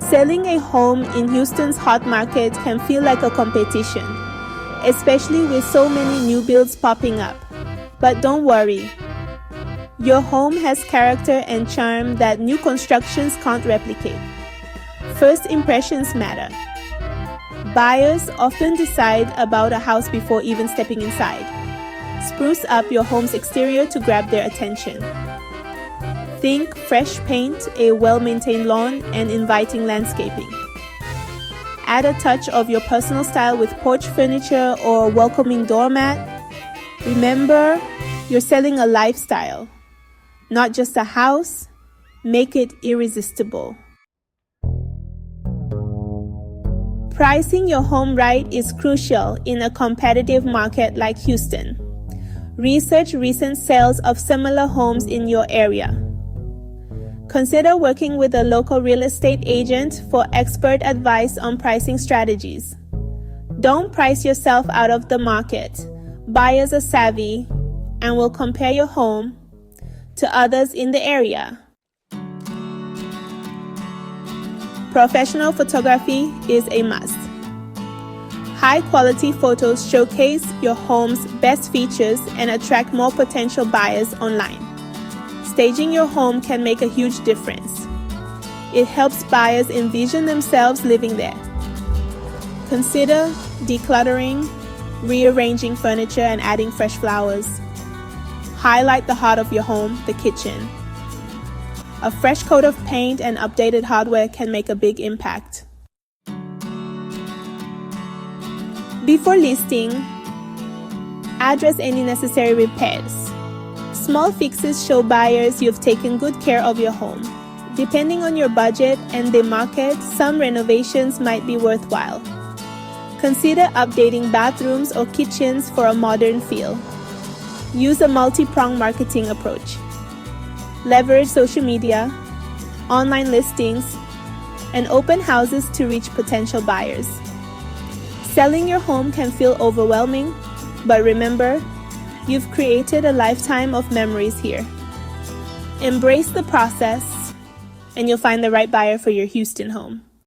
Selling a home in Houston's hot market can feel like a competition, especially with so many new builds popping up. But don't worry. Your home has character and charm that new constructions can't replicate. First impressions matter. Buyers often decide about a house before even stepping inside. Spruce up your home's exterior to grab their attention. Think fresh paint, a well-maintained lawn, and inviting landscaping. Add a touch of your personal style with porch furniture or a welcoming doormat. Remember, you're selling a lifestyle, not just a house. Make it irresistible. Pricing your home right is crucial in a competitive market like Houston. Research recent sales of similar homes in your area. Consider working with a local real estate agent for expert advice on pricing strategies. Don't price yourself out of the market. Buyers are savvy and will compare your home to others in the area. Professional photography is a must. High-quality photos showcase your home's best features and attract more potential buyers online. Staging your home can make a huge difference. It helps buyers envision themselves living there. Consider decluttering, rearranging furniture, and adding fresh flowers. Highlight the heart of your home, the kitchen. A fresh coat of paint and updated hardware can make a big impact. Before listing, address any necessary repairs. Small fixes show buyers you've taken good care of your home. Depending on your budget and the market, some renovations might be worthwhile. Consider updating bathrooms or kitchens for a modern feel. Use a multi-pronged marketing approach. Leverage social media, online listings, and open houses to reach potential buyers. Selling your home can feel overwhelming, but remember, you've created a lifetime of memories here. Embrace the process, and you'll find the right buyer for your Houston home.